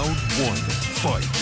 Round one, fight.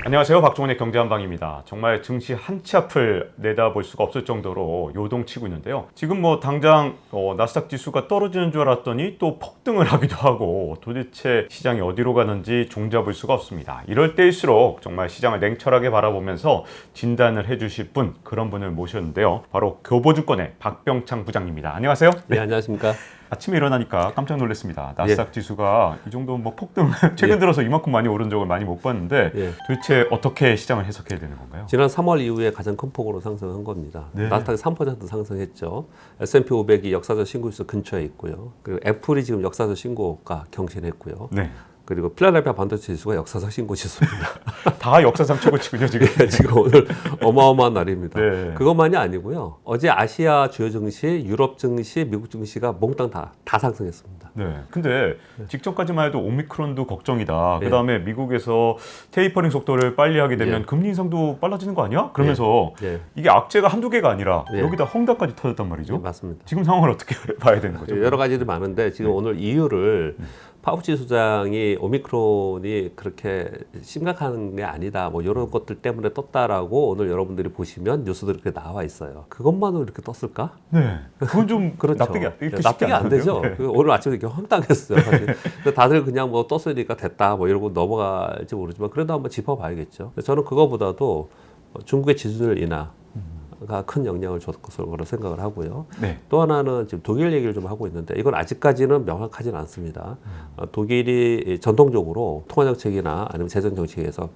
안녕하세요. 박종원의 경제한방입니다. 정말 증시 한 치 앞을 내다볼 수가 없을 정도로 요동치고 있는데요. 지금 뭐 당장 나스닥 지수가 떨어지는 줄 알았더니 또 폭등을 하기도 하고 도대체 시장이 어디로 가는지 종잡을 수가 없습니다. 이럴 때일수록 정말 시장을 냉철하게 바라보면서 진단을 해주실 분, 그런 분을 모셨는데요. 바로 교보증권의 박병창 부장님입니다. 안녕하세요. 네, 안녕하십니까. 아침에 일어나니까 깜짝 놀랐습니다. 나스닥 지수가 이 정도 뭐 폭등, 최근 들어서 이만큼 많이 오른 적을 많이 못 봤는데 도대체 어떻게 시장을 해석해야 되는 건가요? 지난 3월 이후에 가장 큰 폭으로 상승한 겁니다. 네. 나스닥이 3% 상승했죠. S&P 500이 역사적 신고수 근처에 있고요. 그리고 애플이 지금 역사적 신고가 경신했고요. 네. 그리고 필라델피아 반도체 지수가 역사적 신고 지수입니다. 다 역사상 최고치군요, 지금. 지금 오늘 어마어마한 날입니다. 네. 그것만이 아니고요. 어제 아시아 주요 증시, 유럽 증시, 미국 증시가 몽땅 다 상승했습니다. 네. 근데 직전까지만 해도 오미크론도 걱정이다. 네. 그다음에 미국에서 테이퍼링 속도를 빨리 하게 되면 금리 인상도 빨라지는 거 아니야? 그러면서 네. 이게 악재가 한두 개가 아니라 네. 여기다 헝다까지 터졌단 말이죠. 네, 맞습니다. 지금 상황을 어떻게 봐야 되는 거죠? 여러 가지들이 많은데 지금 오늘 이유를 파우치 소장이 오미크론이 그렇게 심각한 게 아니다, 뭐 이런 것들 때문에 떴다라고 오늘 여러분들이 보시면 뉴스들이 이렇게 나와 있어요. 그것만으로 이렇게 떴을까? 네. 그건 좀 그렇죠. 납득이 이렇게 납득이 안 되죠. 네. 오늘 아침에 이렇게 황당했어요. 사실. 근데 다들 그냥 뭐 떴으니까 됐다 뭐 이러고 넘어갈지 모르지만 그래도 한번 짚어봐야겠죠. 저는 그거보다도 중국의 지수율 인하가 큰 영향을 줬을 것으로 생각을 하고요. 네. 또 하나는 지금 독일 얘기를 좀 하고 있는데 이건 아직까지는 명확하지는 않습니다. 독일이 전통적으로 통화정책이나 아니면 재정정책에서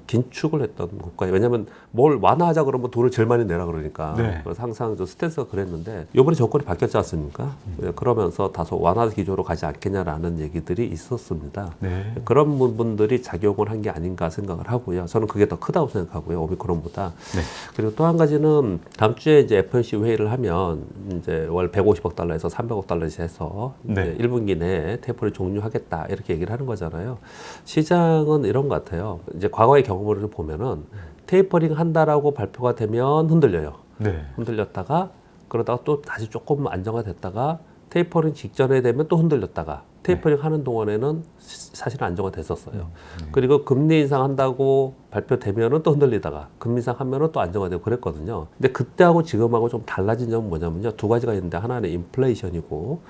긴축을 했던 국가예요. 왜냐하면 뭘 완화하자 그러면 돈을 제일 많이 내라 그러니까. 네. 그래서 항상 좀 스탠스가 그랬는데 이번에 정권이 바뀌었지 않습니까? 그러면서 다소 완화 기조로 가지 않겠냐라는 얘기들이 있었습니다. 네. 그런 부분들이 작용을 한 게 아닌가 생각을 하고요. 저는 그게 더 크다고 생각하고요. 오미크론보다. 네. 그리고 또 한 가지는 다음 주에 이제 FOMC 회의를 하면 이제 월 150억 달러에서 300억 달러씩 해서 네. 1분기 내에 테이퍼를 종료하겠다 이렇게 얘기를 하는 거잖아요. 시장은 이런 것 같아요. 이제 과거의 경험을 보면은 테이퍼링 한다라고 발표가 되면 흔들려요. 네. 흔들렸다가 그러다가 또 다시 조금 안정화됐다가 테이퍼링 직전에 되면 또 흔들렸다가 테이퍼링 하는 동안에는 사실은 안정화됐었어요. 그리고 금리 인상한다고 발표되면은 또 흔들리다가 금리 인상하면은 또 안정화되고 그랬거든요. 근데 그때하고 지금하고 좀 달라진 점은 뭐냐면요. 두 가지가 있는데 하나는 인플레이션이고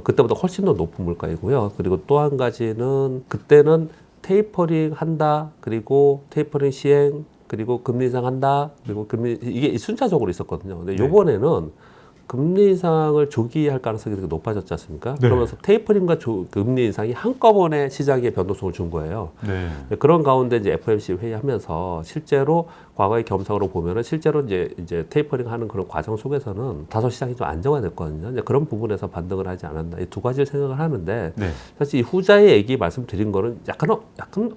그때보다 훨씬 더 높은 물가이고요. 그리고 또 한 가지는 그때는 테이퍼링 한다, 그리고 테이퍼링 시행, 그리고 금리 인상한다, 그리고 금리 이게 순차적으로 있었거든요. 근데 요번에는 금리 인상을 조기할 가능성이 되게 높아졌지 않습니까? 네. 그러면서 테이퍼링과 금리 인상이 한꺼번에 시장에 변동성을 준 거예요. 네. 그런 가운데 이제 FOMC 회의하면서 실제로 과거의 겸상으로 보면은 실제로 이제 테이퍼링 하는 그런 과정 속에서는 다소 시장이 좀 안정화됐거든요. 이제 그런 부분에서 반등을 하지 않았나. 이 두 가지를 생각을 하는데 네. 사실 이 후자의 얘기 말씀드린 거는 약간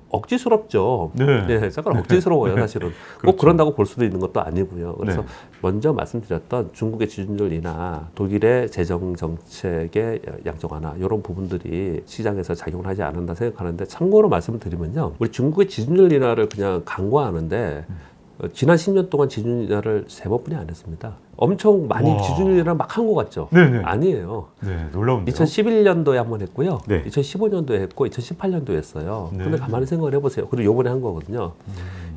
억지스럽죠. 네. 약간 억지스러워요, 사실은. 그렇죠. 꼭 그런다고 볼 수도 있는 것도 아니고요. 그래서 네. 먼저 말씀드렸던 중국의 지준율 인하, 독일의 재정 정책의 양적 완화 이런 부분들이 시장에서 작용을 하지 않는다 생각하는데 참고로 말씀을 드리면요. 우리 중국의 지준율 인하를 그냥 간과하는데 지난 10년 동안 지준율 인하를 3번뿐이 안 했습니다. 엄청 많이 와. 지준율 인하를 막 한 것 같죠? 네네. 아니에요. 네. 놀라운데요. 2011년도에 한 번 했고요. 네. 2015년도에 했고 2018년도에 했어요. 네. 근데 가만히 생각을 해보세요. 그리고 요번에 한 거거든요.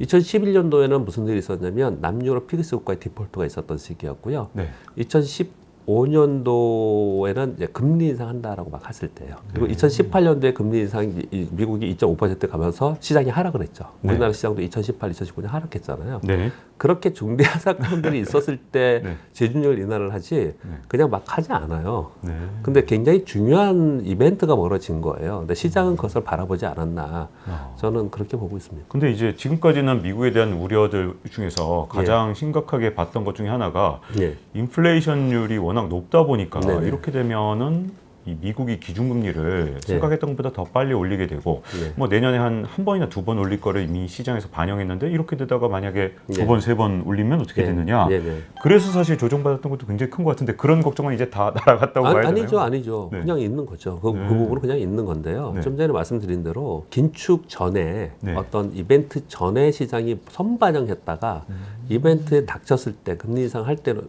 2011년도에는 무슨 일이 있었냐면 남유럽 피그스 국가의 디폴트가 있었던 시기였고요. 네. 2015년도에는 이제 금리 인상한다라고 막 했을 때예요. 그리고 2018년도에 금리 인상 미국이 2.5% 가면서 시장이 하락을 했죠. 네. 우리나라 시장도 2018, 2019년 하락했잖아요. 네. 그렇게 중대한 사건들이 있었을 때 네. 재준율 인하를 하지 그냥 막 하지 않아요. 네. 근데 굉장히 중요한 이벤트가 벌어진 거예요. 근데 시장은 그것을 바라보지 않았나. 저는 그렇게 보고 있습니다. 근데 이제 지금까지는 미국에 대한 우려들 중에서 가장 심각하게 봤던 것 중에 하나가 예. 인플레이션율이 워낙 높다 보니까 네네. 이렇게 되면은 이 미국이 기준금리를 생각했던 것보다 더 빨리 올리게 되고 예. 뭐 내년에 한 번이나 두 번 올릴 거를 이미 시장에서 반영했는데 이렇게 되다가 만약에 예. 두 번, 세 번 올리면 어떻게 예. 되느냐. 예, 예. 그래서 사실 조정받았던 것도 굉장히 큰 것 같은데 그런 걱정은 이제 다 날아갔다고 봐야 되나요? 아니죠. 네. 그냥 있는 거죠. 그 네. 부분은 그냥 있는 건데요. 네. 좀 전에 말씀드린 대로 긴축 전에 네. 어떤 이벤트 전에 시장이 선반영했다가 이벤트에 닥쳤을 때 금리 인상 할 때는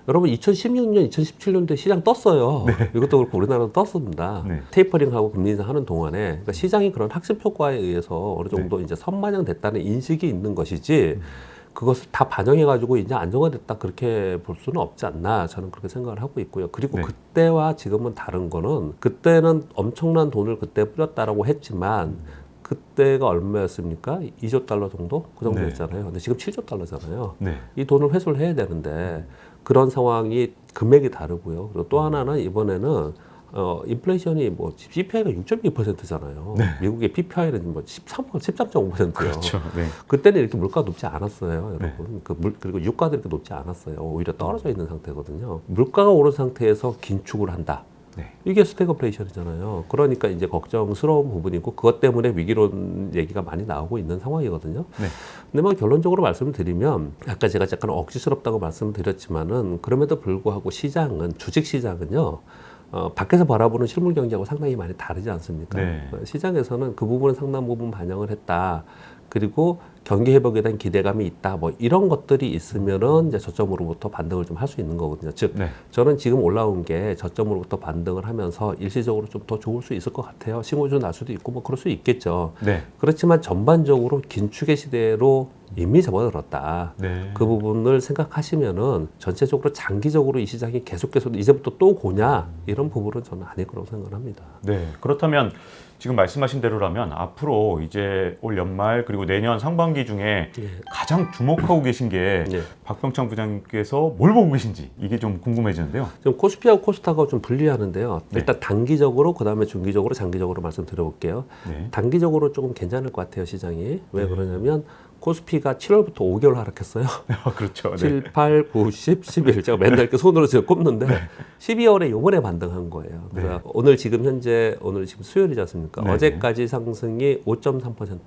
여러분 2016년, 2017년도에 시장 떴어요. 이것도 그렇고 우리나라도 떴습니다. 네. 테이퍼링하고 금리 인상 하는 동안에 그러니까 시장이 그런 학습 효과에 의해서 어느 정도 이제 선반영됐다는 인식이 있는 것이지 그것을 다 반영해가지고 이제 안정화됐다 그렇게 볼 수는 없지 않나 저는 그렇게 생각을 하고 있고요. 그리고 네. 그때와 지금은 다른 거는 그때는 엄청난 돈을 그때 뿌렸다라고 했지만 그때가 얼마였습니까? 2조 달러 정도? 그 정도였잖아요. 근데 지금 7조 달러잖아요. 네. 이 돈을 회수를 해야 되는데 그런 상황이 금액이 다르고요. 그리고 또 하나는 이번에는 인플레이션이 뭐 CPI가 6.2%잖아요. 미국의 PPI는 뭐 13.5%예요. 그렇죠. 네. 그때는 이렇게 물가가 높지 않았어요, 네. 여러분. 그리고 유가도 이렇게 높지 않았어요. 오히려 떨어져 있는 상태거든요. 물가가 오른 상태에서 긴축을 한다. 네. 이게 스태그플레이션이잖아요. 그러니까 이제 걱정스러운 부분이고 그것 때문에 위기론 얘기가 많이 나오고 있는 상황이거든요. 네. 근데 뭐 결론적으로 말씀을 드리면 아까 제가 약간 억지스럽다고 말씀을 드렸지만은 그럼에도 불구하고 시장은 주식 시장은요. 밖에서 바라보는 실물 경제하고 상당히 많이 다르지 않습니까? 네. 시장에서는 그 부분은 상당 부분 반영을 했다. 그리고 경기 회복에 대한 기대감이 있다. 뭐 이런 것들이 있으면은 이제 저점으로부터 반등을 좀 할 수 있는 거거든요. 즉, 네. 저는 지금 올라온 게 저점으로부터 반등을 하면서 일시적으로 좀 더 좋을 수 있을 것 같아요. 싱고주 날 수도 있고 뭐 그럴 수 있겠죠. 네. 그렇지만 전반적으로 긴축의 시대로 이미 접어들었다. 네. 그 부분을 생각하시면은 전체적으로 장기적으로 이 시장이 계속해서 이제부터 또 고냐 이런 부분은 저는 아닐 거라고 생각을 합니다. 네. 그렇다면 지금 말씀하신 대로라면 앞으로 이제 올 연말 그리고 내년 상반기 중에 가장 주목하고 계신 게 예. 박병창 부장님께서 뭘 보고 계신지 이게 좀 궁금해지는데요. 지금 코스피하고 코스닥하고 좀 분리하는데요. 네. 일단 단기적으로 그다음에 중기적으로 장기적으로 말씀드려볼게요. 네. 단기적으로 조금 괜찮을 것 같아요, 시장이. 왜 그러냐면 코스피가 7월부터 5개월 하락했어요. 그렇죠. 네. 7, 8, 9, 10, 11. 제가 맨날 이렇게 손으로 지금 꼽는데 12월에 요번에 반등한 거예요. 그러니까 오늘 지금 수요일이지 않습니까? 네. 어제까지 상승이 5.3%.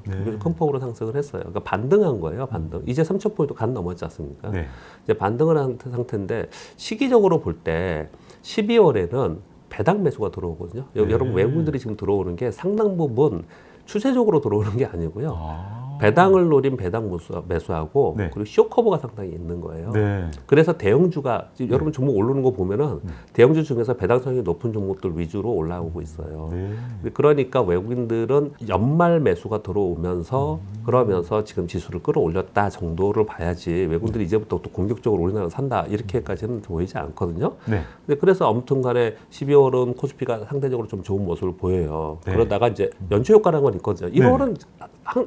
네. 큰 폭으로 상승을 했어요. 그러니까 반등한 거예요, 반등. 이제 3,000포인트 간 넘었지 않습니까? 네. 이제 반등을 한 상태인데 시기적으로 볼 때 12월에는 배당 매수가 들어오거든요. 네. 여러분 외국인들이 지금 들어오는 게 상당 부분 추세적으로 들어오는 게 아니고요. 아. 배당을 노린 배당 매수하고 네. 그리고 쇼커버가 상당히 있는 거예요. 네. 그래서 대형주가 지금 여러분 종목 오르는 거 보면은 대형주 중에서 배당성이 높은 종목들 위주로 올라오고 있어요. 네. 그러니까 외국인들은 연말 매수가 들어오면서 그러면서 지금 지수를 끌어올렸다 정도를 봐야지 외국인들이 이제부터 또 공격적으로 우리나라 산다 이렇게까지는 보이지 않거든요. 네. 근데 그래서 아무튼간에 12월은 코스피가 상대적으로 좀 좋은 모습을 보여요. 네. 그러다가 이제 연초 효과라는 건 있거든요. 1월은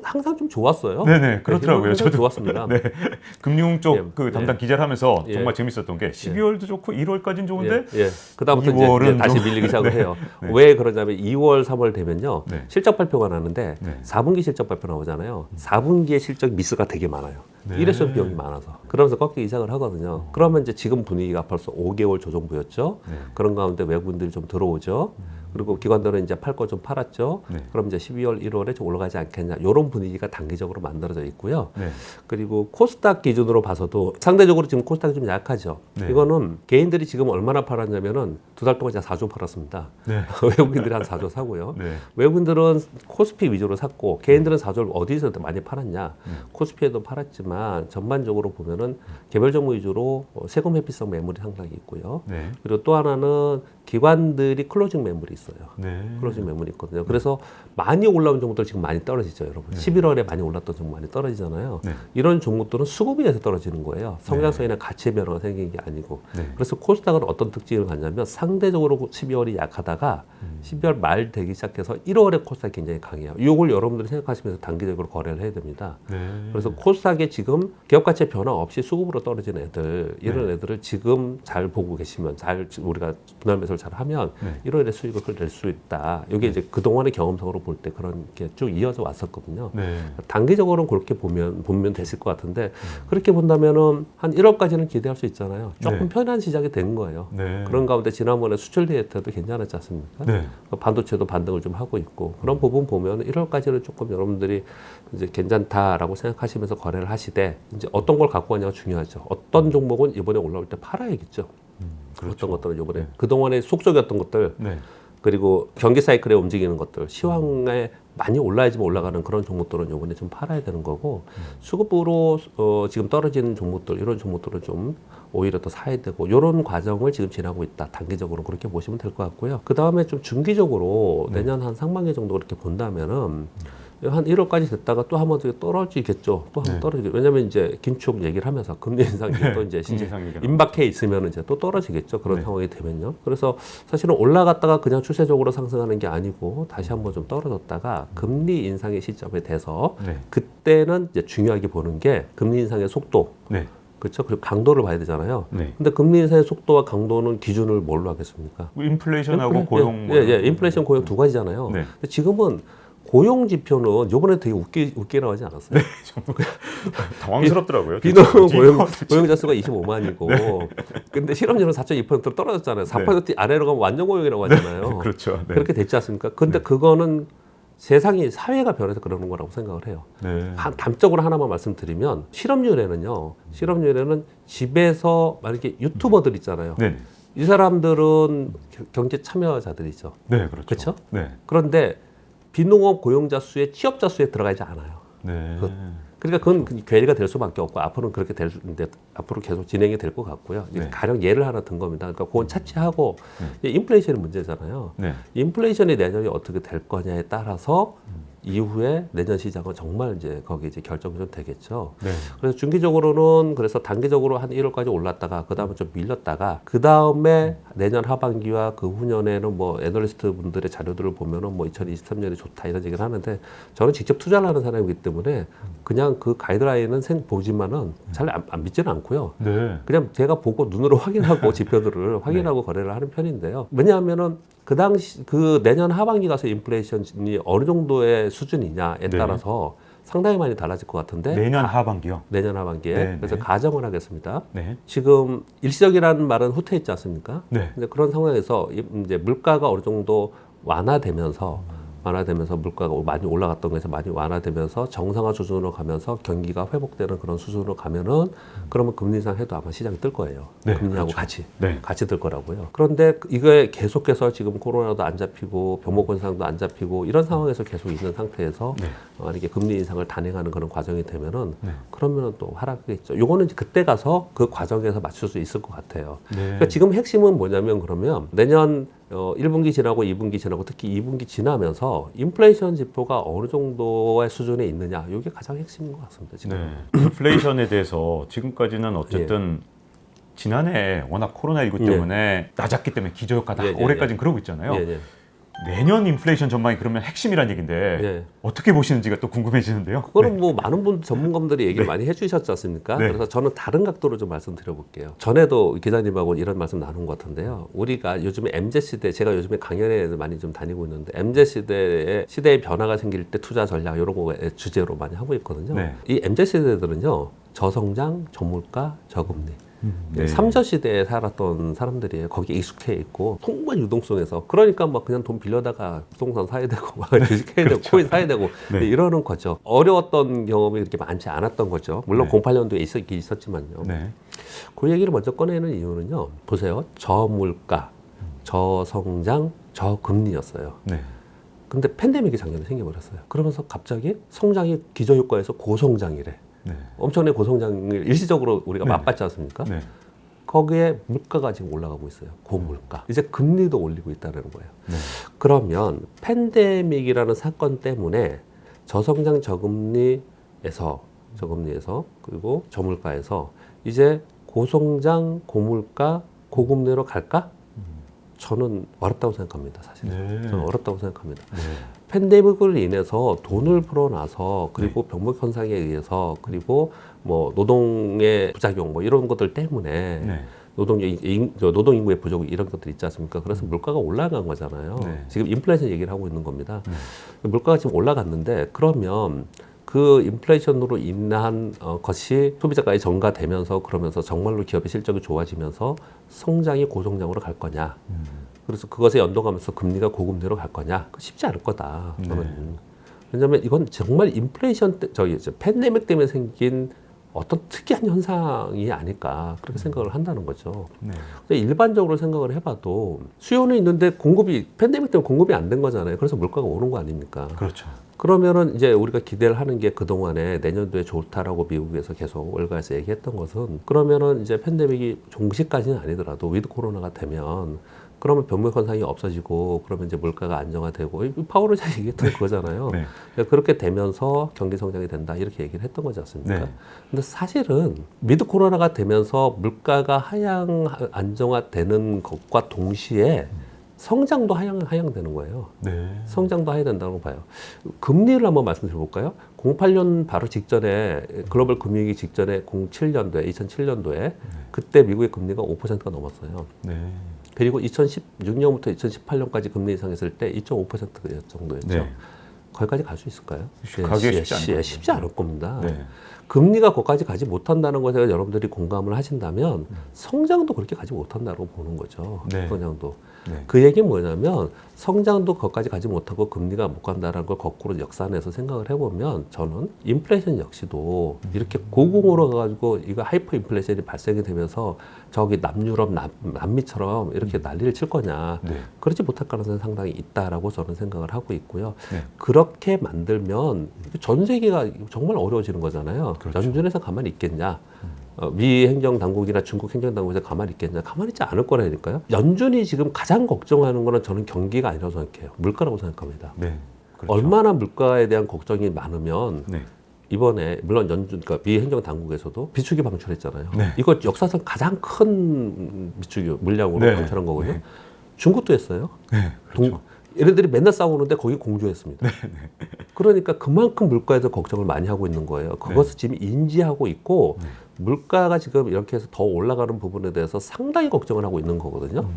항상 좀 좋았어요. 네네 그렇더라고요. 저도 좋았습니다. 네. 금융 쪽 예, 그 담당 예. 기자를 하면서 예. 정말 재밌었던 게 12월도 좋고 1월까지는 좋은데 그다음부터 2월은 이제 다시 좀- 밀리기 시작을 해요. 네. 왜 그러냐면 2월, 3월 되면요. 네. 실적 발표가 나는데 네. 4분기 실적 발표 나오잖아요. 4분기에 실적 미스가 되게 많아요. 네. 일회성 비용이 많아서. 그러면서 꺾이기 시작을 하거든요. 그러면 이제 지금 분위기가 벌써 5개월 조정부였죠. 네. 그런 가운데 외국인들이 좀 들어오죠. 그리고 기관들은 이제 팔 거 좀 팔았죠. 네. 그럼 이제 12월, 1월에 좀 올라가지 않겠냐. 이런 분위기가 단기적으로 만들어져 있고요. 네. 그리고 코스닥 기준으로 봐서도 상대적으로 지금 코스닥이 좀 약하죠. 네. 이거는 개인들이 지금 얼마나 팔았냐면은 2달 동안 제가 4조 팔았습니다. 네. 외국인들이 한 4조 사고요. 네. 외국인들은 코스피 위주로 샀고 개인들은 4조를 어디서 많이 팔았냐. 네. 코스피에도 팔았지만 전반적으로 보면은 개별 종목 위주로 세금 회피성 매물이 상당히 있고요. 네. 그리고 또 하나는 기관들이 클로징 매물이 있어요. 네. 클로징 매물이 있거든요. 그래서 많이 올라온 종목들 지금 많이 떨어지죠, 여러분. 11월에 많이 올랐던 종목 많이 떨어지잖아요. 네. 이런 종목들은 수급에 의해서 떨어지는 거예요. 성장성이나 가치의 변화가 생긴 게 아니고. 네. 그래서 코스닥은 어떤 특징을 갖냐면 상대적으로 12월이 약하다가 12월 말 되기 시작해서 1월에 코스닥이 굉장히 강해요. 이걸 여러분들이 생각하시면서 단기적으로 거래를 해야 됩니다. 네. 그래서 코스닥에 지금 기업 가치의 변화 없이 수급으로 떨어지는 애들, 이런 애들을 지금 잘 보고 계시면, 우리가 분할 매수를 잘 하면 네. 1월에 수익을 낼 수 있다. 이게 이제 그동안의 경험상으로 볼 때 그런 게 쭉 이어져 왔었거든요. 네. 단기적으로는 그렇게 보면 되실 것 같은데 그렇게 본다면은 한 1월까지는 기대할 수 있잖아요. 조금 네. 편한 시작이 된 거예요. 네. 그런 가운데 지난번에 수출 데이터도 괜찮았지 않습니까? 네. 반도체도 반등을 좀 하고 있고 그런 부분 보면 1월까지는 조금 여러분들이 이제 괜찮다라고 생각하시면서 거래를 하시되 이제 어떤 걸 갖고 가냐가 중요하죠. 어떤 종목은 이번에 올라올 때 팔아야겠죠. 그렇죠. 어떤 것들은 이번에 네. 그동안에 속속이었던 것들 네. 그리고 경기 사이클에 움직이는 것들, 시황에 많이 올라야지만 올라가는 그런 종목들은 요번에 좀 팔아야 되는 거고, 수급으로 지금 떨어지는 종목들, 이런 종목들은 좀 오히려 더 사야 되고, 이런 과정을 지금 지나고 있다. 단기적으로 그렇게 보시면 될 것 같고요. 그 다음에 좀 중기적으로 내년 한 상반기 정도 그렇게 본다면은 한 1월까지 됐다가 또 한번 떨어지겠죠. 또 한번 떨어지겠죠. 왜냐면 이제 긴축 얘기를 하면서 금리 인상이 또 이제 임박해 있으면 이제 또 떨어지겠죠. 그런 상황이 되면요. 그래서 사실은 올라갔다가 그냥 추세적으로 상승하는 게 아니고 다시 한번 좀 떨어졌다가 금리 인상의 시점에 돼서 그때는 이제 중요하게 보는 게 금리 인상의 속도. 그렇죠. 그리고 강도를 봐야 되잖아요. 근데 금리 인상의 속도와 강도는 기준을 뭘로 하겠습니까? 인플레이션하고 고용. 인플레이션 고용 두 가지잖아요. 근데 지금은 고용 지표는 요번에 되게 웃게 나오지 않았어요? 당황스럽더라고요. 비농 고용자 수가 25만이고, 근데 실업률은 4.2% 떨어졌잖아요. 4% 아래로 가면 완전 고용이라고 하잖아요. 그렇죠. 그렇게 됐지 않습니까? 근데 그거는 세상이 사회가 변해서 그러는 거라고 생각을 해요. 단적으로 하나만 말씀드리면 실업률에는 집에서 만약에 유튜버들 있잖아요. 이 사람들은 경제 참여자들이죠. 그렇죠? 그런데 비농업 고용자 수에 취업자 수에 들어가지 않아요. 그러니까 그건 괴리가 될 수밖에 없고 앞으로는 그렇게 앞으로 계속 진행이 될 것 같고요. 가령 예를 하나 든 겁니다. 그러니까 그건 차치하고 인플레이션이 문제잖아요. 인플레이션이 내년이 어떻게 될 거냐에 따라서 이후에 내년 시장은 정말 이제 거기 이제 결정이 좀 되겠죠. 그래서 중기적으로는 그래서 단기적으로 한 1월까지 올랐다가 그 다음에 좀 밀렸다가 그 다음에 내년 하반기와 그 후년에는 뭐 애널리스트 분들의 자료들을 보면은 뭐 2023년이 좋다 이런 얘기를 하는데 저는 직접 투자를 하는 사람이기 때문에 그냥 그 가이드라인은 보지만은 잘 안 믿지는 않고요. 그냥 제가 보고 눈으로 확인하고 지표들을 확인하고 거래를 하는 편인데요. 왜냐하면은 그 당시 그 내년 하반기 가서 인플레이션이 어느 정도의 수준이냐에 따라서 상당히 많이 달라질 것 같은데 내년 하반기요? 내년 하반기에 그래서 가정을 하겠습니다. 지금 일시적이라는 말은 후퇴 있지 않습니까? 근데 그런 상황에서 이제 물가가 어느 정도 완화되면서 물가가 많이 올라갔던 것에서 많이 완화되면서 정상화 수준으로 가면서 경기가 회복되는 그런 수준으로 가면은 그러면 금리 인상 해도 아마 시장이 뜰 거예요. 금리하고 같이 뜰 거라고요. 그런데 이게 계속해서 지금 코로나도 안 잡히고 병목 현상도 안 잡히고 이런 상황에서 계속 있는 상태에서 만약에 금리 인상을 단행하는 그런 과정이 되면은 그러면은 또 하락하겠죠. 요거는 이제 그때 가서 그 과정에서 맞출 수 있을 것 같아요. 그러니까 지금 핵심은 뭐냐면 그러면 내년 1분기 지나고 2분기 지나고 특히 2분기 지나면서 인플레이션 지표가 어느 정도의 수준에 있느냐 이게 가장 핵심인 것 같습니다. 지금. 인플레이션에 대해서 지금까지는 어쨌든 지난해 워낙 코로나19 때문에 낮았기 때문에 기저효과다. 올해까지는 그러고 있잖아요. 내년 인플레이션 전망이 그러면 핵심이란 얘기인데 어떻게 보시는지가 또 궁금해지는데요. 그거는 뭐 많은 전문가분들이 얘기를 많이 해주셨지 않습니까? 그래서 저는 다른 각도로 좀 말씀드려볼게요. 전에도 기자님하고 이런 말씀 나눈 것 같은데요. 우리가 요즘에 MZ시대, 제가 요즘에 강연에 많이 좀 다니고 있는데 MZ시대의 변화가 생길 때 투자 전략 이런 거 주제로 많이 하고 있거든요. 이 MZ세대들은요. 저성장, 저물가, 저금리 3저 시대에 살았던 사람들이 거기에 익숙해 있고 통만 유동성에서 그러니까 막 그냥 돈 빌려다가 부동산 사야 되고 막 주식해야 되고 코인 사야 되고 이러는 거죠. 어려웠던 경험이 그렇게 많지 않았던 거죠. 물론 08년도에 있었지만요. 그 얘기를 먼저 꺼내는 이유는요. 보세요. 저물가, 저성장, 저금리였어요. 근데 팬데믹이 작년에 생겨버렸어요. 그러면서 갑자기 성장이 기저효과에서 고성장이래. 엄청난 고성장을 일시적으로 우리가 맛봤지 않습니까? 거기에 물가가 지금 올라가고 있어요. 고물가. 이제 금리도 올리고 있다는 거예요. 그러면 팬데믹이라는 사건 때문에 저성장 저금리에서 그리고 저물가에서 이제 고성장 고물가 고금리로 갈까? 저는 어렵다고 생각합니다. 사실 저는 어렵다고 생각합니다. 팬데믹으로 인해서 돈을 풀어놔서 그리고 병목 현상에 의해서 그리고 뭐 노동의 부작용 뭐 이런 것들 때문에 노동 인구의 부족 이런 것들 있지 않습니까? 그래서 물가가 올라간 거잖아요. 지금 인플레이션 얘기를 하고 있는 겁니다. 물가가 지금 올라갔는데 그러면 그 인플레이션으로 인한 것이 소비자가에 전가되면서 그러면서 정말로 기업의 실적이 좋아지면서 성장이 고성장으로 갈 거냐. 그래서 그것에 연동하면서 금리가 고금리로 갈 거냐? 쉽지 않을 거다. 왜냐하면 이건 정말 인플레이션 팬데믹 때문에 생긴 어떤 특이한 현상이 아닐까 그렇게 생각을 한다는 거죠. 네. 근데 일반적으로 생각을 해봐도 수요는 있는데 공급이 팬데믹 때문에 공급이 안 된 거잖아요. 그래서 물가가 오른 거 아닙니까? 그렇죠. 그러면은 이제 우리가 기대를 하는 게 그동안에 내년도에 좋다라고 미국에서 계속 월가에서 얘기했던 것은 그러면은 이제 팬데믹이 종식까지는 아니더라도 위드 코로나가 되면 그러면 병목 현상이 없어지고 그러면 이제 물가가 안정화되고 파월을 잘 얘기했던 그거잖아요. 네. 그렇게 되면서 경기 성장이 된다 이렇게 얘기를 했던 거지 않습니까? 네. 근데 사실은 위드 코로나가 되면서 물가가 하향 안정화되는 것과 동시에 성장도 하향되는 거예요. 네. 성장도 해야 된다고 봐요. 금리를 한번 말씀드려볼까요? 08년 바로 직전에 글로벌 금융위기 직전에 07년도에 2007년도에 그때 미국의 금리가 5%가 넘었어요. 네. 그리고 2016년부터 2018년까지 금리 인상했을 때 2.5% 정도였죠. 네. 거기까지 갈 수 있을까요? 가기가 쉽지 않을 쉽지 않을 겁니다. 네. 금리가 거기까지 가지 못한다는 것에 여러분들이 공감을 하신다면 성장도 그렇게 가지 못한다고 보는 거죠. 네. 성장도. 네. 그 얘기는 뭐냐면 성장도 거기까지 가지 못하고 금리가 못 간다는 걸 거꾸로 역산해서 생각을 해보면 저는 인플레이션 역시도 이렇게 고공으로 가가지고 이거 하이퍼 인플레이션이 발생이 되면서 저기 남유럽, 남미처럼 이렇게 난리를 칠 거냐. 네. 그렇지 못할 가능성이 상당히 있다라고 저는 생각을 하고 있고요. 네. 그렇게 만들면 전 세계가 정말 어려워지는 거잖아요. 그렇죠. 연준에서 가만히 있겠냐. 미 행정당국이나 중국 행정당국에서 가만히 있겠냐. 가만히 있지 않을 거라니까요. 연준이 지금 가장 걱정하는 거는 저는 경기가 아니라고 생각해요. 물가라고 생각합니다. 네. 그렇죠. 얼마나 물가에 대한 걱정이 많으면 네. 이번에 물론 연준, 그러니까 미 행정당국에서도 비축이 방출했잖아요. 네. 이거 역사상 가장 큰 비축이 물량으로 네. 방출한 거거든요. 네. 중국도 했어요. 네. 그렇죠. 얘네들이 맨날 싸우는데 거기 공조했습니다. 그러니까 그만큼 물가에 대해서 걱정을 많이 하고 있는 거예요. 그것을 지금 인지하고 있고 물가가 지금 이렇게 해서 더 올라가는 부분에 대해서 상당히 걱정을 하고 있는 거거든요.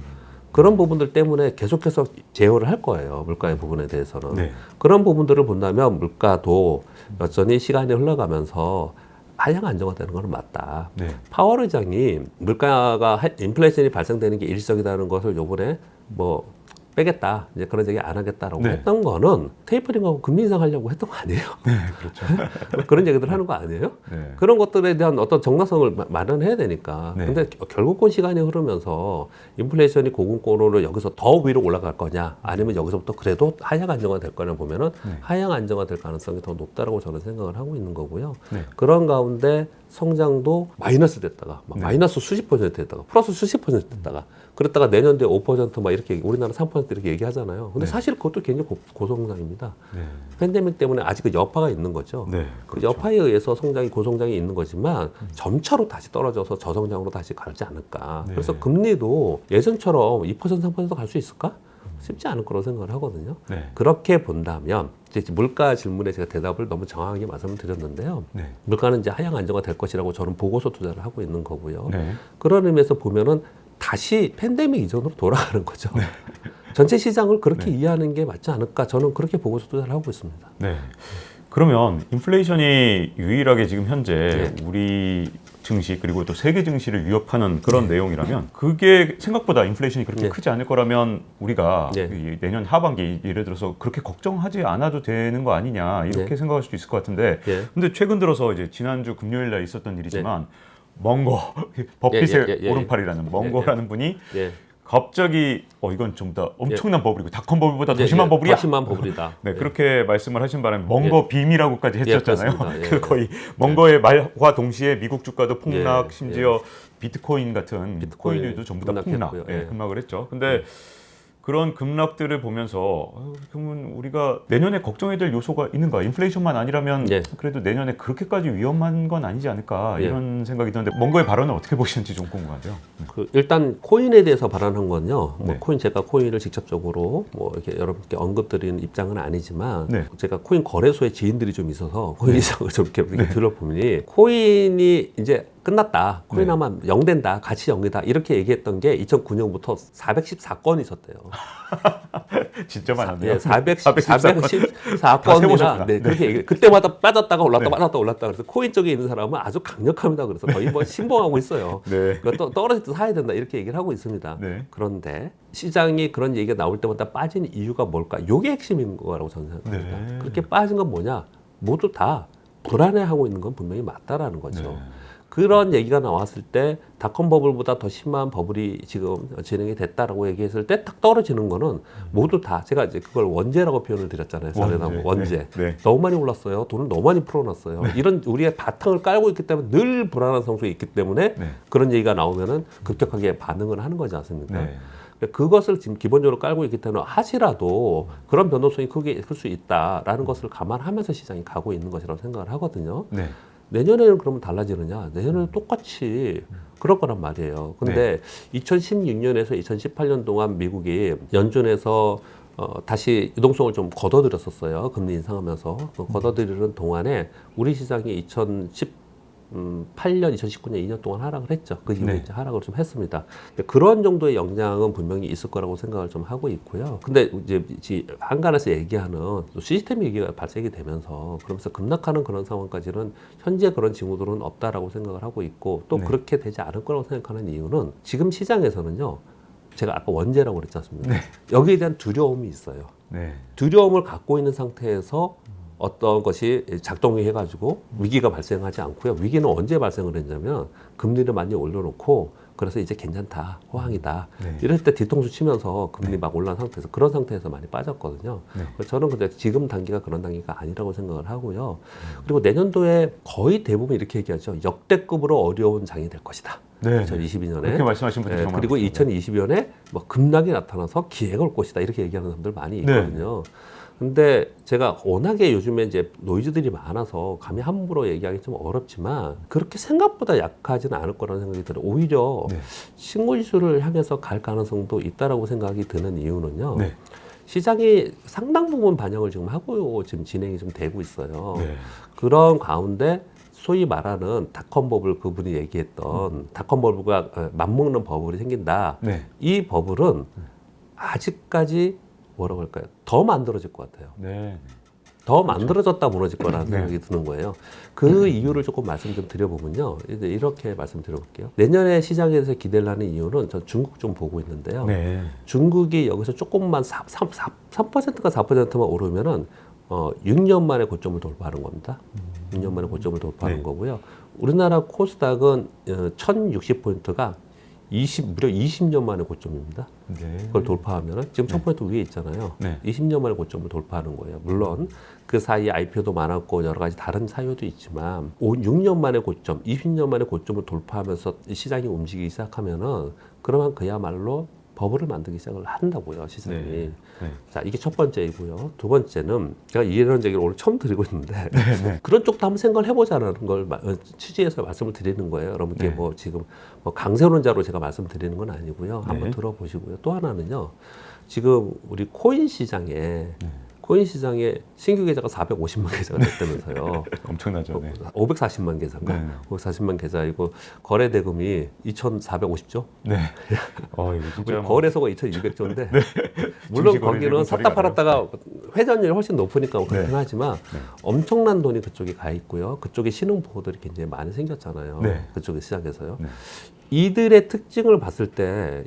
그런 부분들 때문에 계속해서 제어를 할 거예요. 물가의 부분에 대해서는. 네. 그런 부분들을 본다면 물가도 여전히 시간이 흘러가면서 하향 안정화되는 것은 맞다. 네. 파월 의장이 물가가 인플레이션이 발생되는 게 일시적이라는 것을 요번에 뭐 빼겠다. 이제 그런 얘기 안 하겠다라고 네. 했던 거는 테이퍼링하고 금리 인상하려고 했던 거 아니에요? 네. 그렇죠. 그런 얘기들 하는 거 아니에요? 네. 그런 것들에 대한 어떤 정당성을 마련해야 되니까. 네. 근데 결국은 시간이 흐르면서 인플레이션이 고공권으로 여기서 더 위로 올라갈 거냐, 아니면 여기서부터 그래도 하향 안정화 될 거냐 보면은 하향 안정화 될 가능성이 더 높다라고 저는 생각을 하고 있는 거고요. 네. 그런 가운데 성장도 마이너스 됐다가 막 네. 마이너스 수십 퍼센트 됐다가 플러스 수십 퍼센트 됐다가 그랬다가 내년도에 5%막 이렇게 우리나라 3% 이렇게 얘기하잖아요. 근데 네. 사실 그것도 굉장히 고성장입니다. 네. 팬데믹 때문에 아직 그 여파가 있는 거죠. 네. 그 그렇죠. 여파에 의해서 성장이 고성장이 있는 거지만 점차로 다시 떨어져서 저성장으로 다시 가지 않을까. 네. 그래서 금리도 예전처럼 2% 3% 갈 수 있을까? 쉽지 않을 거라고 생각을 하거든요. 네. 그렇게 본다면 이제 물가 질문에 제가 대답을 너무 정확하게 말씀을 드렸는데요. 네. 물가는 이제 하향 안정화 될 것이라고 저는 보고서 투자를 하고 있는 거고요. 네. 그런 의미에서 보면은 다시 팬데믹 이전으로 돌아가는 거죠. 전체 시장을 그렇게 이해하는 게 맞지 않을까? 저는 그렇게 보고서 투자를 하고 있습니다. 네. 그러면 인플레이션이 유일하게 지금 현재 우리 증시 그리고 또 세계 증시를 위협하는 그런 내용이라면 그게 생각보다 인플레이션이 그렇게 크지 않을 거라면 우리가 이 내년 하반기 예를 들어서 그렇게 걱정하지 않아도 되는 거 아니냐 이렇게 생각할 수도 있을 것 같은데 근데 최근 들어서 이제 지난주 금요일 날 있었던 일이지만 멍거 버핏의 오른팔이라는 멍거라는 분이 갑자기 이건 좀 더 엄청난 버블이고 닷컴 버블보다 더 심한 버블이야. 더 심한 버블이다. 네, 그렇게 말씀을 하신 바람에 멍거 빔이라고까지 했었잖아요. 그렇습니다. 거의 멍거의 말과 동시에 미국 주가도 폭락, 심지어 비트코인 같은 코인들도 전부 다 폭락, 급락을 했죠. 근데 그런 급락들을 보면서 그러면 우리가 내년에 걱정해야 될 요소가 있는가? 인플레이션만 아니라면 그래도 내년에 그렇게까지 위험한 건 아니지 않을까 이런 생각이 드는데 멍거의 발언을 어떻게 보시는지 좀 궁금하네요. 일단 코인에 대해서 발언한 건요. 뭐 코인 제가 코인을 직접적으로 뭐 이렇게 여러분께 언급드리는 입장은 아니지만 제가 코인 거래소에 지인들이 좀 있어서 코인 이상을 좀 이렇게 들어보니 코인이 이제 끝났다. 코인하면 0 된다. 가치 0이다. 이렇게 얘기했던 게 2009년부터 414건 있었대요. 진짜 많았네요. 414건이나 그렇게 얘기. 그때마다 빠졌다가 올랐다 빠졌다 올랐다. 그래서 코인 쪽에 있는 사람은 아주 강력합니다. 그래서 거의 뭐 신봉하고 있어요. 그러니까 또 떨어질 때 사야 된다. 이렇게 얘기를 하고 있습니다. 그런데 시장이 그런 얘기가 나올 때마다 빠진 이유가 뭘까? 이게 핵심인 거라고 저는 생각합니다. 그렇게 빠진 건 뭐냐? 모두 다 불안해하고 있는 건 분명히 맞다라는 거죠. 네. 그런 얘기가 나왔을 때 닷컴 버블보다 더 심한 버블이 지금 진행이 됐다라고 얘기했을 때 딱 떨어지는 거는 모두 다 제가 이제 그걸 원죄라고 표현을 드렸잖아요. 원죄. 네. 너무 많이 올랐어요. 돈을 너무 많이 풀어놨어요. 이런 우리의 바탕을 깔고 있기 때문에 늘 불안한 상황이 있기 때문에 네. 그런 얘기가 나오면은 급격하게 반응을 하는 거지 않습니까? 네. 그것을 지금 기본적으로 깔고 있기 때문에 하시라도 그런 변동성이 크게 클 수 있다라는 것을 감안하면서 시장이 가고 있는 것이라고 생각을 하거든요. 네. 내년에는 그러면 달라지느냐? 내년에는 똑같이 그럴 거란 말이에요. 근데 2016년에서 2018년 동안 미국이 연준에서 다시 유동성을 좀 걷어들였었어요. 금리 인상하면서. 걷어들이는 동안에 우리 시장이 2018년, 2019년 2년 동안 하락을 했죠. 그 이후에 이제 하락을 좀 했습니다. 그런 정도의 영향은 분명히 있을 거라고 생각을 좀 하고 있고요. 근데 이제 한간에서 얘기하는 시스템 위기가 발생이 되면서 그러면서 급락하는 그런 상황까지는 현재 그런 징후들은 없다라고 생각을 하고 있고 또 그렇게 되지 않을 거라고 생각하는 이유는 지금 시장에서는요. 제가 아까 원죄라고 그랬지 않습니까? 여기에 대한 두려움이 있어요. 두려움을 갖고 있는 상태에서 어떤 것이 작동이 해가지고 위기가 발생하지 않고요. 위기는 언제 발생을 했냐면 금리를 많이 올려놓고 그래서 이제 괜찮다, 호황이다. 이럴 때 뒤통수 치면서 금리 막 올라온 상태에서 그런 상태에서 많이 빠졌거든요. 그래서 저는 근데 지금 단기가 그런 단기가 아니라고 생각을 하고요. 그리고 내년도에 거의 대부분 이렇게 얘기하죠. 역대급으로 어려운 장이 될 것이다. 2022년에 그렇게 말씀하신 분들 정말 그리고 2022년에 뭐 급락이 나타나서 기회가 올 것이다. 이렇게 얘기하는 사람들 많이 있거든요. 근데 제가 워낙에 요즘에 이제 노이즈들이 많아서 감히 함부로 얘기하기 좀 어렵지만 그렇게 생각보다 약하지는 않을 거라는 생각이 들어요. 오히려 신고지수를 향해서 갈 가능성도 있다라고 생각이 드는 이유는요. 시장이 상당 부분 반영을 지금 하고 지금 진행이 좀 되고 있어요. 그런 가운데 소위 말하는 닷컴 버블 그분이 얘기했던 닷컴 버블과 맞먹는 버블이 생긴다. 이 버블은 아직까지 뭐라고 할까요? 더 만들어질 것 같아요. 더 만들어졌다 무너질 거라는 생각이 드는 거예요. 그 이유를 조금 말씀 좀 드려보면요. 이렇게 말씀드려볼게요. 내년에 시장에서 기대를 하는 이유는 전 중국 좀 보고 있는데요. 중국이 여기서 조금만 3%가 4%만 오르면은 6년 만에 고점을 돌파하는 겁니다. 6년 만에 고점을 돌파하는 거고요. 우리나라 코스닥은 1060포인트가 무려 20년 만에 고점입니다. 그걸 돌파하면은 지금 1000포인트 위에 있잖아요. 20년 만에 고점을 돌파하는 거예요. 물론 그 사이에 IPO도 많았고 여러 가지 다른 사유도 있지만 6년 만에 고점, 20년 만에 고점을 돌파하면서 시장이 움직이기 시작하면은 그러면 그야말로 버블을 만들기 시작을 한다고요, 시장이. 자, 이게 첫 번째이고요. 두 번째는 제가 이런 얘기를 오늘 처음 드리고 있는데 그런 쪽도 한번 생각을 해보자는 걸 취지해서 말씀을 드리는 거예요. 여러분께 뭐 지금 뭐 강세론자로 제가 말씀드리는 건 아니고요. 한번 들어보시고요. 또 하나는요. 지금 우리 코인 시장에 신규 계좌가 450만 계좌가 됐다면서요. 엄청나죠. 540만 계좌인가? 540만 계좌이고 거래 대금이 2,450조? 이거 진짜 우리 거래소가 2,200조인데 물론 거기는 샀다 팔았다가 회전율이 훨씬 높으니까 그렇긴 하지만 엄청난 돈이 그쪽에 가 있고요. 그쪽에 신흥 보호들이 굉장히 많이 생겼잖아요. 그쪽의 시장에서요. 이들의 특징을 봤을 때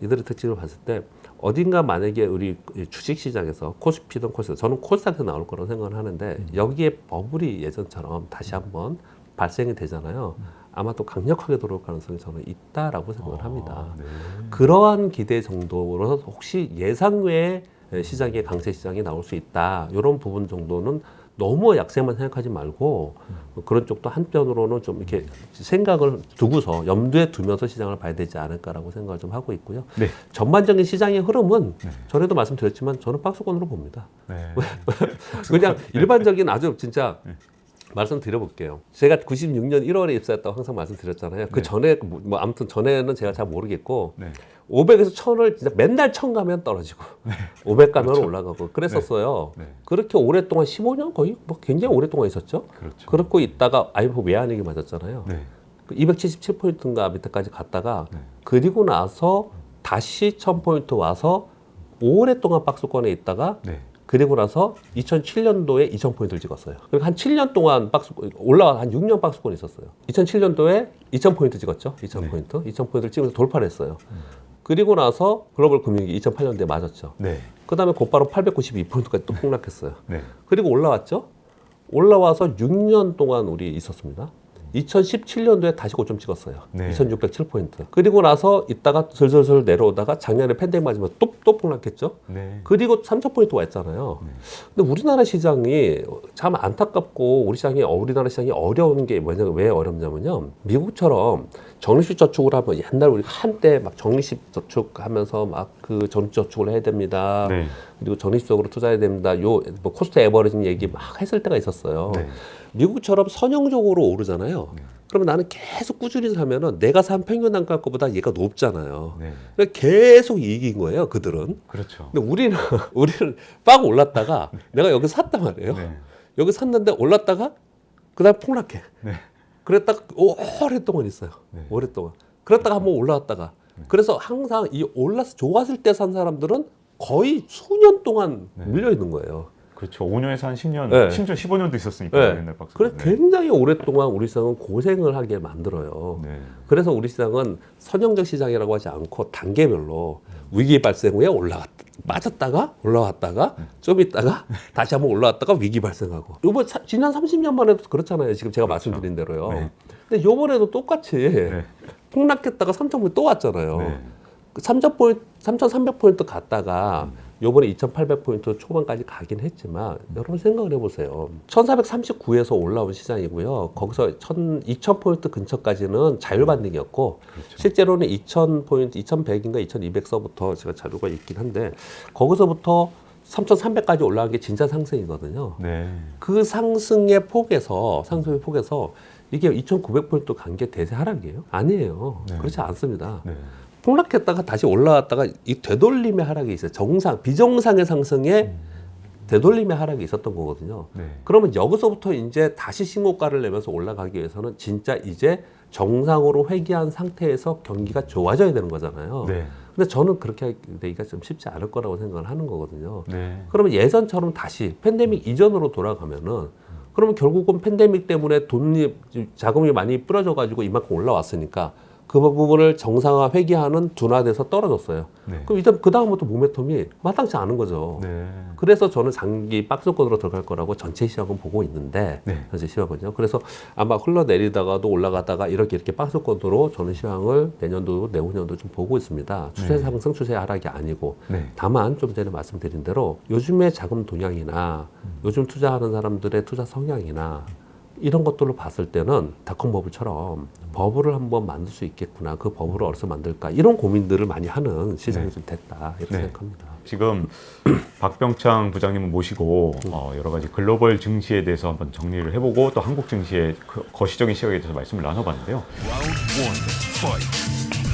어딘가 만약에 우리 주식시장에서 코스피든 코스닥, 저는 코스닥에서 나올 거라고 생각을 하는데 여기에 버블이 예전처럼 다시 한번 발생이 되잖아요. 아마 또 강력하게 들어올 가능성이 저는 있다라고 생각을 합니다. 그러한 기대 정도로 혹시 예상 외에 시장에 강세 시장이 나올 수 있다. 이런 부분 정도는 너무 약세만 생각하지 말고 그런 쪽도 한편으로는 좀 이렇게 생각을 두고서 염두에 두면서 시장을 봐야 되지 않을까라고 생각을 좀 하고 있고요. 전반적인 시장의 흐름은 전에도 말씀드렸지만 저는 박스권으로 봅니다. 그냥 일반적인 아주 진짜 말씀드려볼게요. 제가 96년 1월에 입사했다고 항상 말씀드렸잖아요. 그 전에 뭐 아무튼 전에는 제가 잘 모르겠고 500에서 1000을 진짜 맨날 1000 가면 떨어지고 500 가면 올라가고 그랬었어요. 그렇게 오랫동안 15년 거의 뭐 굉장히 오랫동안 있었죠. 그렇고 있다가 IMF 외환위기 맞았잖아요. 277포인트인가 밑에까지 갔다가 그리고 나서 다시 1000포인트 와서 오랫동안 박스권에 있다가 그리고 나서 2007년도에 2000포인트를 찍었어요. 그러니까 한 7년 동안 올라와 한 6년 박스권이 있었어요. 2007년도에 2000포인트 찍었죠. 2000포인트. 2000포인트를 찍으면서 돌파를 했어요. 그리고 나서 글로벌 금융위기 2008년도에 맞았죠. 그 다음에 곧바로 892포인트까지 또 폭락했어요. 그리고 올라왔죠. 올라와서 6년 동안 우리 있었습니다. 2017년도에 다시 고점 찍었어요. 네. 2607포인트. 그리고 나서 있다가 슬슬슬 내려오다가 작년에 팬데믹 맞으면 또 폭락했죠. 네. 그리고 3000포인트 왔잖아요. 근데 우리나라 시장이 참 안타깝고 우리나라 시장이 어려운 게 뭐냐면 왜 어렵냐면요. 미국처럼 적립식 저축을 하면 옛날 우리 한때 막 적립식 저축하면서 막 그 적립식 저축을 해야 됩니다. 네. 그리고 적립적으로 투자해야 됩니다. 뭐 코스트 에버리징 얘기 막 했을 때가 있었어요. 네. 미국처럼 선형적으로 오르잖아요. 그러면 나는 계속 꾸준히 사면은 내가 산 평균 단가보다 얘가 높잖아요. 네. 그러니까 계속 이익인 거예요, 그들은. 그렇죠. 근데 우리는 빵 올랐다가 내가 여기 샀단 말이에요. 네. 여기 샀는데 올랐다가 그다음 폭락해. 네. 그랬다가 오랫동안 있어요. 네. 오랫동안. 그랬다가 한번 올라왔다가. 그래서 항상 이 좋았을 때 산 사람들은 거의 수년 동안 밀려 있는 거예요. 그렇죠. 5년에서 한 10년, 네. 심지어 15년도 있었으니까 네. 옛날 박사. 그래서 굉장히 오랫동안 우리 시장은 고생을 하게 만들어요. 네. 그래서 우리 시장은 선형적 시장이라고 하지 않고 단계별로 위기 발생 후에 빠졌다가 올라왔다가 좀 있다가 다시 한번 올라왔다가 위기 발생하고. 이번 지난 30년만 해도 그렇잖아요. 지금 제가 말씀드린 대로요. 네. 근데 요번에도 똑같이 네. 폭락했다가 3,000포인트 또 왔잖아요. 네. 3,300포인트 갔다가 요번에 2,800포인트 초반까지 가긴 했지만 여러분 생각을 해보세요. 1,439에서 올라온 시장이고요. 거기서 2,000포인트 근처까지는 자율반등이었고 그렇죠. 실제로는 2,000포인트, 2,100인가 2,200서부터 제가 자료가 있긴 한데 거기서부터 3,300까지 올라간 게 진짜 상승이거든요. 네. 그 상승의 폭에서 이게 2,900포인트 간 게 대세 하락이에요? 아니에요. 네. 그렇지 않습니다. 네. 폭락했다가 다시 올라왔다가 이 되돌림의 하락이 있어요. 비정상의 상승에 되돌림의 하락이 있었던 거거든요. 네. 그러면 여기서부터 이제 다시 신고가를 내면서 올라가기 위해서는 진짜 이제 정상으로 회귀한 상태에서 경기가 좋아져야 되는 거잖아요. 네. 근데 저는 그렇게 되기가 좀 쉽지 않을 거라고 생각을 하는 거거든요. 네. 그러면 예전처럼 다시 팬데믹 이전으로 돌아가면은 그러면 결국은 팬데믹 때문에 자금이 많이 뿌려져가지고 이만큼 올라왔으니까 그 부분을 정상화 회귀하는 둔화돼서 떨어졌어요. 네. 그럼 일단 그 다음부터 모멘텀이 마땅치 않은 거죠. 네. 그래서 저는 장기 박스권으로 들어갈 거라고 전체 시장은 보고 있는데 네. 전체 시장은요. 그래서 아마 흘러내리다가도 올라가다가 이렇게 박스권으로 저는 시장을 내년도 내후년도 좀 보고 있습니다. 추세 상승, 추세 하락이 아니고 네. 다만 좀 전에 말씀드린 대로 요즘의 자금 동향이나 요즘 투자하는 사람들의 투자 성향이나 이런 것들을 봤을 때는 닷컴 버블처럼 버블을 한번 만들 수 있겠구나. 그 버블을 어디서 만들까? 이런 고민들을 많이 하는 시장이 좀 됐다. 이렇게 네. 생각합니다. 지금 박병창 부장님을 모시고 여러 가지 글로벌 증시에 대해서 한번 정리를 해보고 또 한국 증시의 거시적인 시각에 대해서 말씀을 나눠봤는데요. Round one, fight.